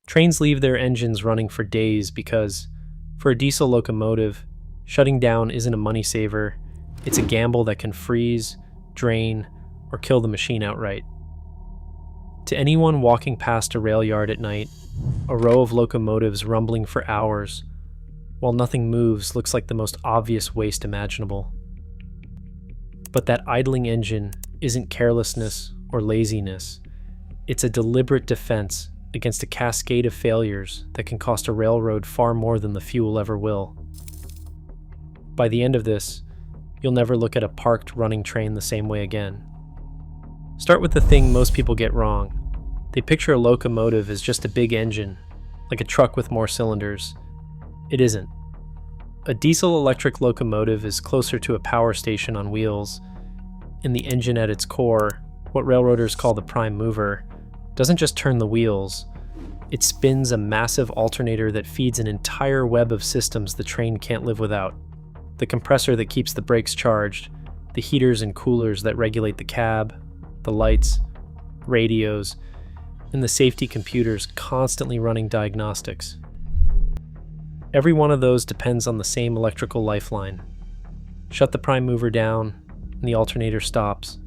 Trains leave their engines running for days because, for a diesel locomotive, shutting down isn't a money saver, it's a gamble that can freeze, drain, or kill the machine outright. To anyone walking past a rail yard at night, a row of locomotives rumbling for hours, while nothing moves, looks like the most obvious waste imaginable. But that idling engine isn't carelessness or laziness. It's a deliberate defense against a cascade of failures that can cost a railroad far more than the fuel ever will. By the end of this, you'll never look at a parked running train the same way again. Start with the thing most people get wrong. They picture a locomotive as just a big engine, like a truck with more cylinders. It isn't. A diesel-electric locomotive is closer to a power station on wheels, and the engine at its core, what railroaders call the prime mover, doesn't just turn the wheels. It spins a massive alternator that feeds an entire web of systems the train can't live without. The compressor that keeps the brakes charged, the heaters and coolers that regulate the cab, the lights, radios, and the safety computers constantly running diagnostics. Every one of those depends on the same electrical lifeline. Shut the prime mover down, and the alternator stops,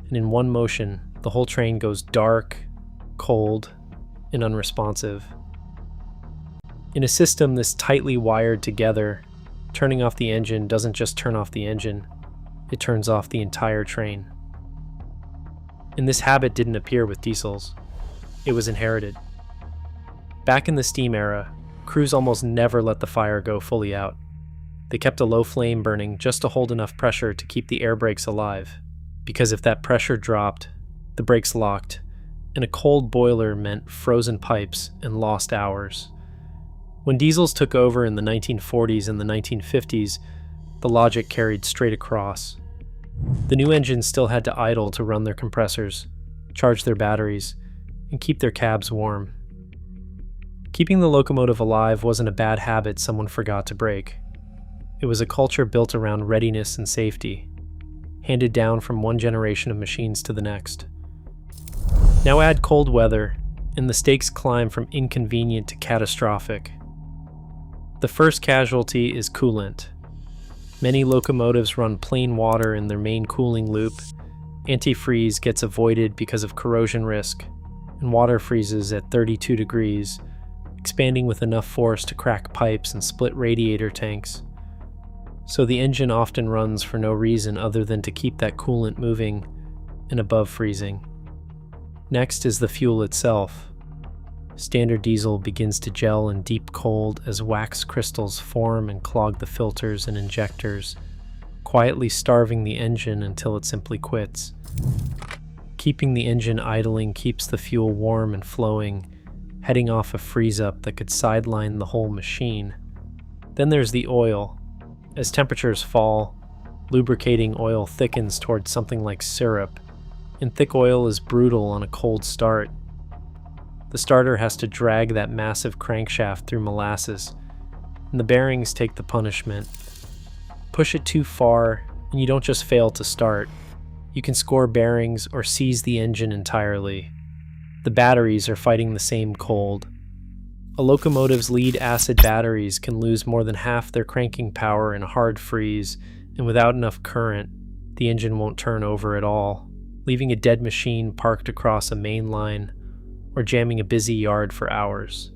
and in one motion, the whole train goes dark, cold, and unresponsive. In a system this tightly wired together, turning off the engine doesn't just turn off the engine, it turns off the entire train. And this habit didn't appear with diesels. It was inherited. Back in the steam era, crews almost never let the fire go fully out. They kept a low flame burning just to hold enough pressure to keep the air brakes alive, because if that pressure dropped, the brakes locked, and a cold boiler meant frozen pipes and lost hours. When diesels took over in the 1940s and the 1950s, the logic carried straight across. The new engines still had to idle to run their compressors, charge their batteries, and keep their cabs warm. Keeping the locomotive alive wasn't a bad habit someone forgot to break. It was a culture built around readiness and safety, handed down from one generation of machines to the next. Now add cold weather, and the stakes climb from inconvenient to catastrophic. The first casualty is coolant. Many locomotives run plain water in their main cooling loop. Antifreeze gets avoided because of corrosion risk, and water freezes at 32 degrees, expanding with enough force to crack pipes and split radiator tanks. So the engine often runs for no reason other than to keep that coolant moving and above freezing. Next is the fuel itself. Standard diesel begins to gel in deep cold as wax crystals form and clog the filters and injectors, quietly starving the engine until it simply quits. Keeping the engine idling keeps the fuel warm and flowing, heading off a freeze-up that could sideline the whole machine. Then there's the oil. As temperatures fall, lubricating oil thickens towards something like syrup, and thick oil is brutal on a cold start. The starter has to drag that massive crankshaft through molasses, and the bearings take the punishment. Push it too far, and you don't just fail to start. You can score bearings or seize the engine entirely. The batteries are fighting the same cold. A locomotive's lead-acid batteries can lose more than half their cranking power in a hard freeze, and without enough current, the engine won't turn over at all, leaving a dead machine parked across a main line or jamming a busy yard for hours.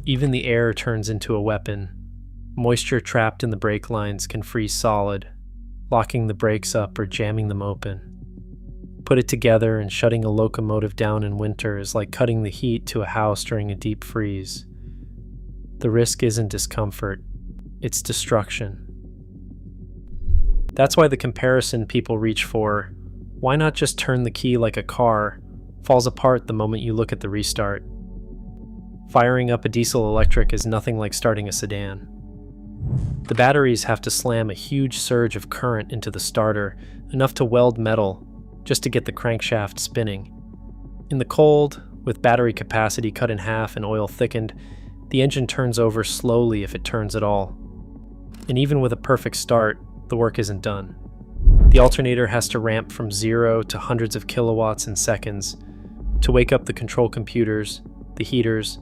Even the air turns into a weapon. Moisture trapped in the brake lines can freeze solid, locking the brakes up or jamming them open. Put it together, and shutting a locomotive down in winter is like cutting the heat to a house during a deep freeze. The risk isn't discomfort, it's destruction. That's why the comparison people reach for, why not just turn the key like a car, falls apart the moment you look at the restart. Firing up a diesel-electric is nothing like starting a sedan. The batteries have to slam a huge surge of current into the starter, enough to weld metal, just to get the crankshaft spinning. In the cold, with battery capacity cut in half and oil thickened, the engine turns over slowly if it turns at all. And even with a perfect start, the work isn't done. The alternator has to ramp from 0 to hundreds of kilowatts in seconds. To wake up the control computers, the heaters,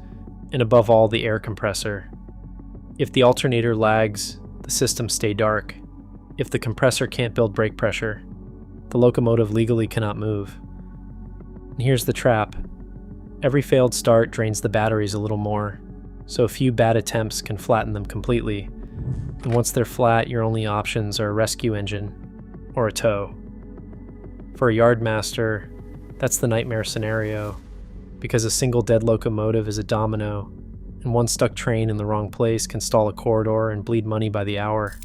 and above all, the air compressor. If the alternator lags, the systems stay dark. If the compressor can't build brake pressure, the locomotive legally cannot move. And here's the trap. Every failed start drains the batteries a little more, so a few bad attempts can flatten them completely. And once they're flat, your only options are a rescue engine or a tow. For a yardmaster, that's the nightmare scenario, because a single dead locomotive is a domino, and one stuck train in the wrong place can stall a corridor and bleed money by the hour.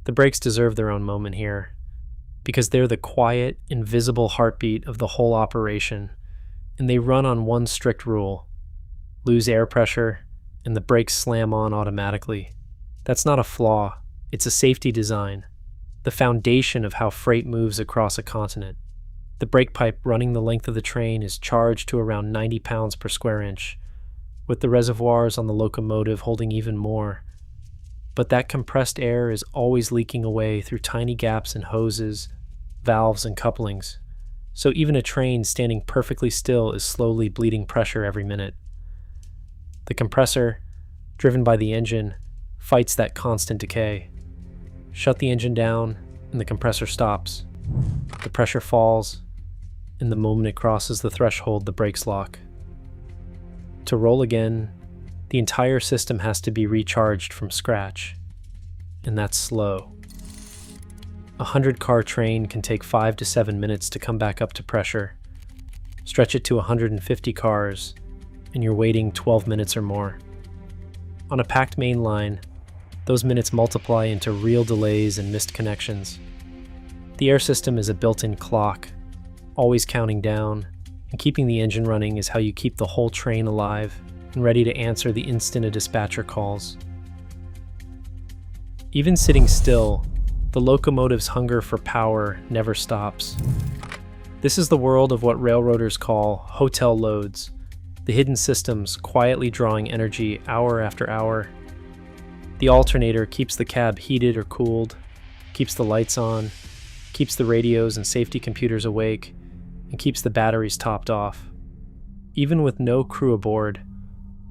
The brakes deserve their own moment here, because they're the quiet, invisible heartbeat of the whole operation, and they run on one strict rule: lose air pressure, and the brakes slam on automatically. That's not a flaw, it's a safety design, the foundation of how freight moves across a continent. The brake pipe running the length of the train is charged to around 90 pounds per square inch, with the reservoirs on the locomotive holding even more. But that compressed air is always leaking away through tiny gaps in hoses, valves, and couplings. So even a train standing perfectly still is slowly bleeding pressure every minute. The compressor, driven by the engine, fights that constant decay. Shut the engine down, and the compressor stops. The pressure falls, and the moment it crosses the threshold, the brakes lock. To roll again, the entire system has to be recharged from scratch, and that's slow. A 100-car train can take 5 to 7 minutes to come back up to pressure. Stretch it to 150 cars, and you're waiting 12 minutes or more. On a packed main line, those minutes multiply into real delays and missed connections. The air system is a built-in clock, always counting down, and keeping the engine running is how you keep the whole train alive and ready to answer the instant a dispatcher calls. Even sitting still, the locomotive's hunger for power never stops. This is the world of what railroaders call hotel loads, the hidden systems quietly drawing energy hour after hour. The alternator keeps the cab heated or cooled, keeps the lights on, keeps the radios and safety computers awake, and keeps the batteries topped off. Even with no crew aboard,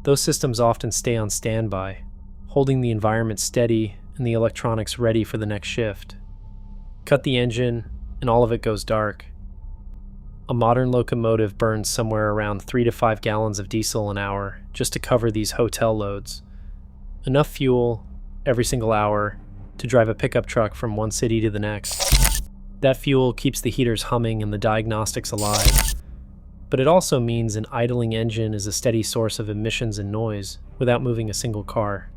those systems often stay on standby, holding the environment steady and the electronics ready for the next shift. Cut the engine, and all of it goes dark. A modern locomotive burns somewhere around 3 to 5 gallons of diesel an hour just to cover these hotel loads. Enough fuel, every single hour, to drive a pickup truck from one city to the next. That fuel keeps the heaters humming and the diagnostics alive. But it also means an idling engine is a steady source of emissions and noise without moving a single car.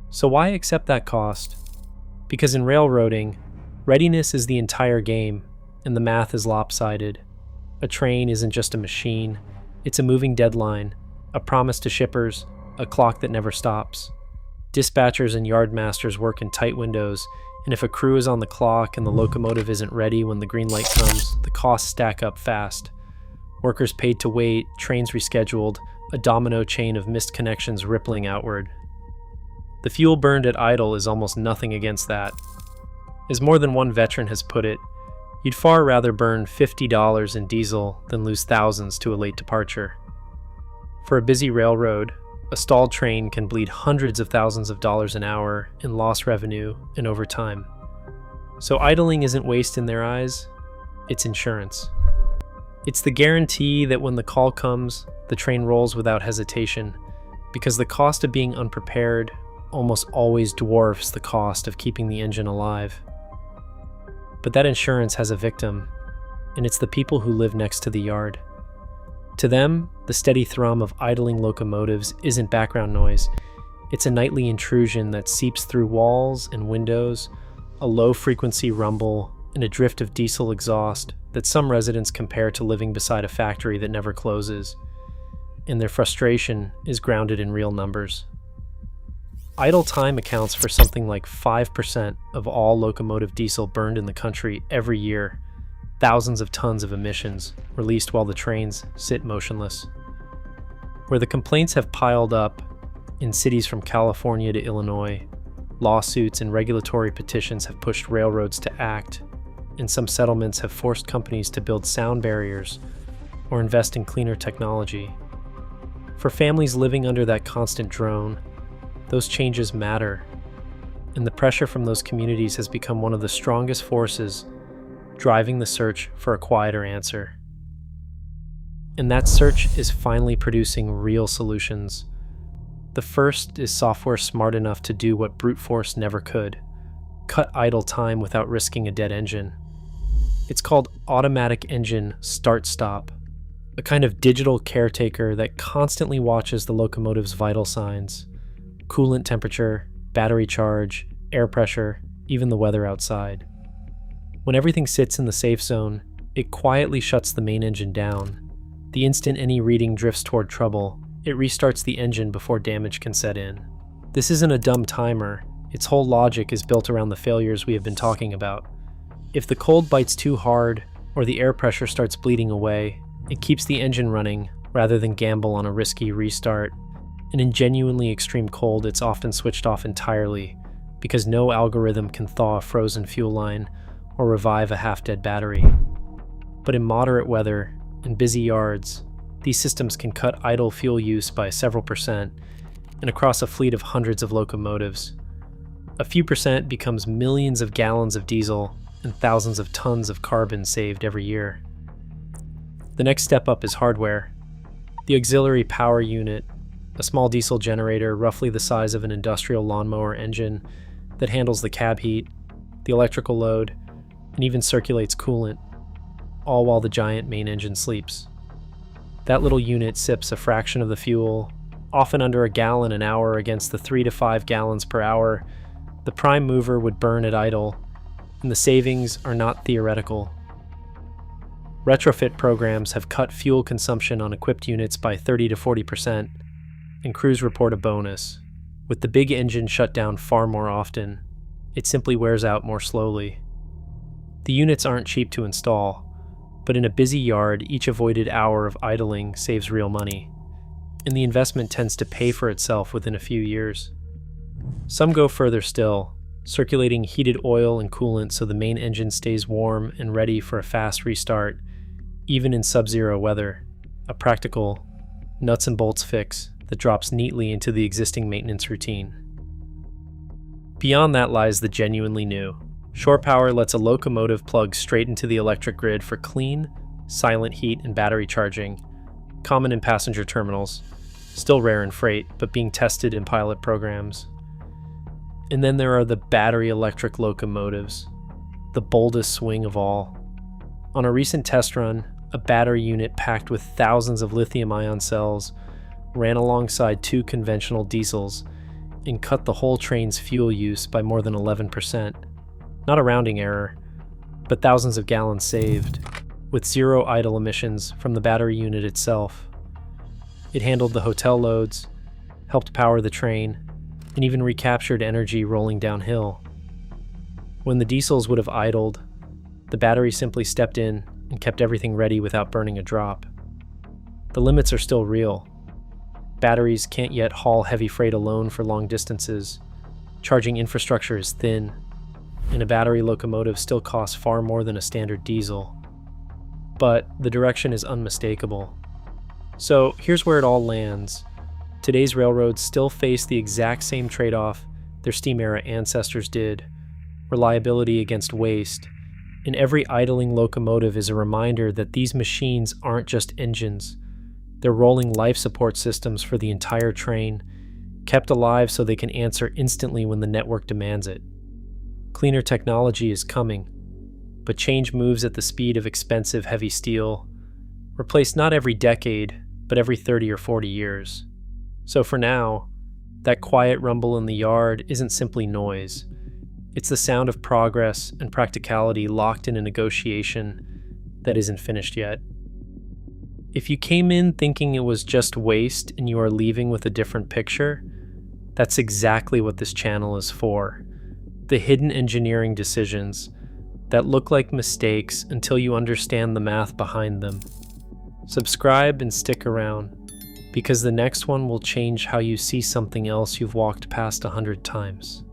So why accept that cost? Because in railroading, readiness is the entire game, and the math is lopsided. A train isn't just a machine, it's a moving deadline, a promise to shippers, a clock that never stops. Dispatchers and yardmasters work in tight windows, and if a crew is on the clock and the locomotive isn't ready when the green light comes, the costs stack up fast. Workers paid to wait, trains rescheduled, a domino chain of missed connections rippling outward. The fuel burned at idle is almost nothing against that. As more than one veteran has put it, you'd far rather burn $50 in diesel than lose thousands to a late departure. For a busy railroad, a stalled train can bleed hundreds of thousands of dollars an hour in lost revenue and overtime. So idling isn't waste in their eyes, it's insurance. It's the guarantee that when the call comes, the train rolls without hesitation, because the cost of being unprepared almost always dwarfs the cost of keeping the engine alive. But that insurance has a victim, and it's the people who live next to the yard. To them, the steady thrum of idling locomotives isn't background noise. It's a nightly intrusion that seeps through walls and windows, a low-frequency rumble, and a drift of diesel exhaust that some residents compare to living beside a factory that never closes. And their frustration is grounded in real numbers. Idle time accounts for something like 5% of all locomotive diesel burned in the country every year. Thousands of tons of emissions released while the trains sit motionless. Where the complaints have piled up, in cities from California to Illinois, lawsuits and regulatory petitions have pushed railroads to act, and some settlements have forced companies to build sound barriers or invest in cleaner technology. For families living under that constant drone, those changes matter, and the pressure from those communities has become one of the strongest forces driving the search for a quieter answer. And that search is finally producing real solutions. The first is software smart enough to do what brute force never could: cut idle time without risking a dead engine. It's called automatic engine start-stop, a kind of digital caretaker that constantly watches the locomotive's vital signs: coolant temperature, battery charge, air pressure, even the weather outside. When everything sits in the safe zone, it quietly shuts the main engine down. The instant any reading drifts toward trouble, it restarts the engine before damage can set in. This isn't a dumb timer. Its whole logic is built around the failures we have been talking about. If the cold bites too hard, or the air pressure starts bleeding away, it keeps the engine running rather than gamble on a risky restart. And in genuinely extreme cold, it's often switched off entirely, because no algorithm can thaw a frozen fuel line or revive a half-dead battery. But in moderate weather and busy yards, these systems can cut idle fuel use by several percent, and across a fleet of hundreds of locomotives, a few percent becomes millions of gallons of diesel and thousands of tons of carbon saved every year. The next step up is hardware. The auxiliary power unit, a small diesel generator roughly the size of an industrial lawnmower engine that handles the cab heat, the electrical load, and even circulates coolant, all while the giant main engine sleeps. That little unit sips a fraction of the fuel, often under a gallon an hour against the 3 to 5 gallons per hour the prime mover would burn at idle, and the savings are not theoretical. Retrofit programs have cut fuel consumption on equipped units by 30 to 40%, and crews report a bonus. With the big engine shut down far more often, it simply wears out more slowly. The units aren't cheap to install, but in a busy yard, each avoided hour of idling saves real money, and the investment tends to pay for itself within a few years. Some go further still, circulating heated oil and coolant so the main engine stays warm and ready for a fast restart, even in sub-zero weather, a practical, nuts and bolts fix that drops neatly into the existing maintenance routine. Beyond that lies the genuinely new. Shore power lets a locomotive plug straight into the electric grid for clean, silent heat and battery charging, common in passenger terminals, still rare in freight, but being tested in pilot programs. And then there are the battery electric locomotives, the boldest swing of all. On a recent test run, a battery unit packed with thousands of lithium-ion cells ran alongside 2 conventional diesels and cut the whole train's fuel use by more than 11%. Not a rounding error, but thousands of gallons saved, with 0 idle emissions from the battery unit itself. It handled the hotel loads, helped power the train, and even recaptured energy rolling downhill. When the diesels would have idled, the battery simply stepped in and kept everything ready without burning a drop. The limits are still real. Batteries can't yet haul heavy freight alone for long distances. Charging infrastructure is thin, and a battery locomotive still costs far more than a standard diesel. But the direction is unmistakable. So here's where it all lands. Today's railroads still face the exact same trade-off their steam-era ancestors did: reliability against waste. And every idling locomotive is a reminder that these machines aren't just engines. They're rolling life support systems for the entire train, kept alive so they can answer instantly when the network demands it. Cleaner technology is coming, but change moves at the speed of expensive heavy steel, replaced not every decade, but every 30 or 40 years. So for now, that quiet rumble in the yard isn't simply noise. It's the sound of progress and practicality locked in a negotiation that isn't finished yet. If you came in thinking it was just waste and you are leaving with a different picture, that's exactly what this channel is for. The hidden engineering decisions that look like mistakes until you understand the math behind them. Subscribe and stick around, because the next one will change how you see something else you've walked past 100 times.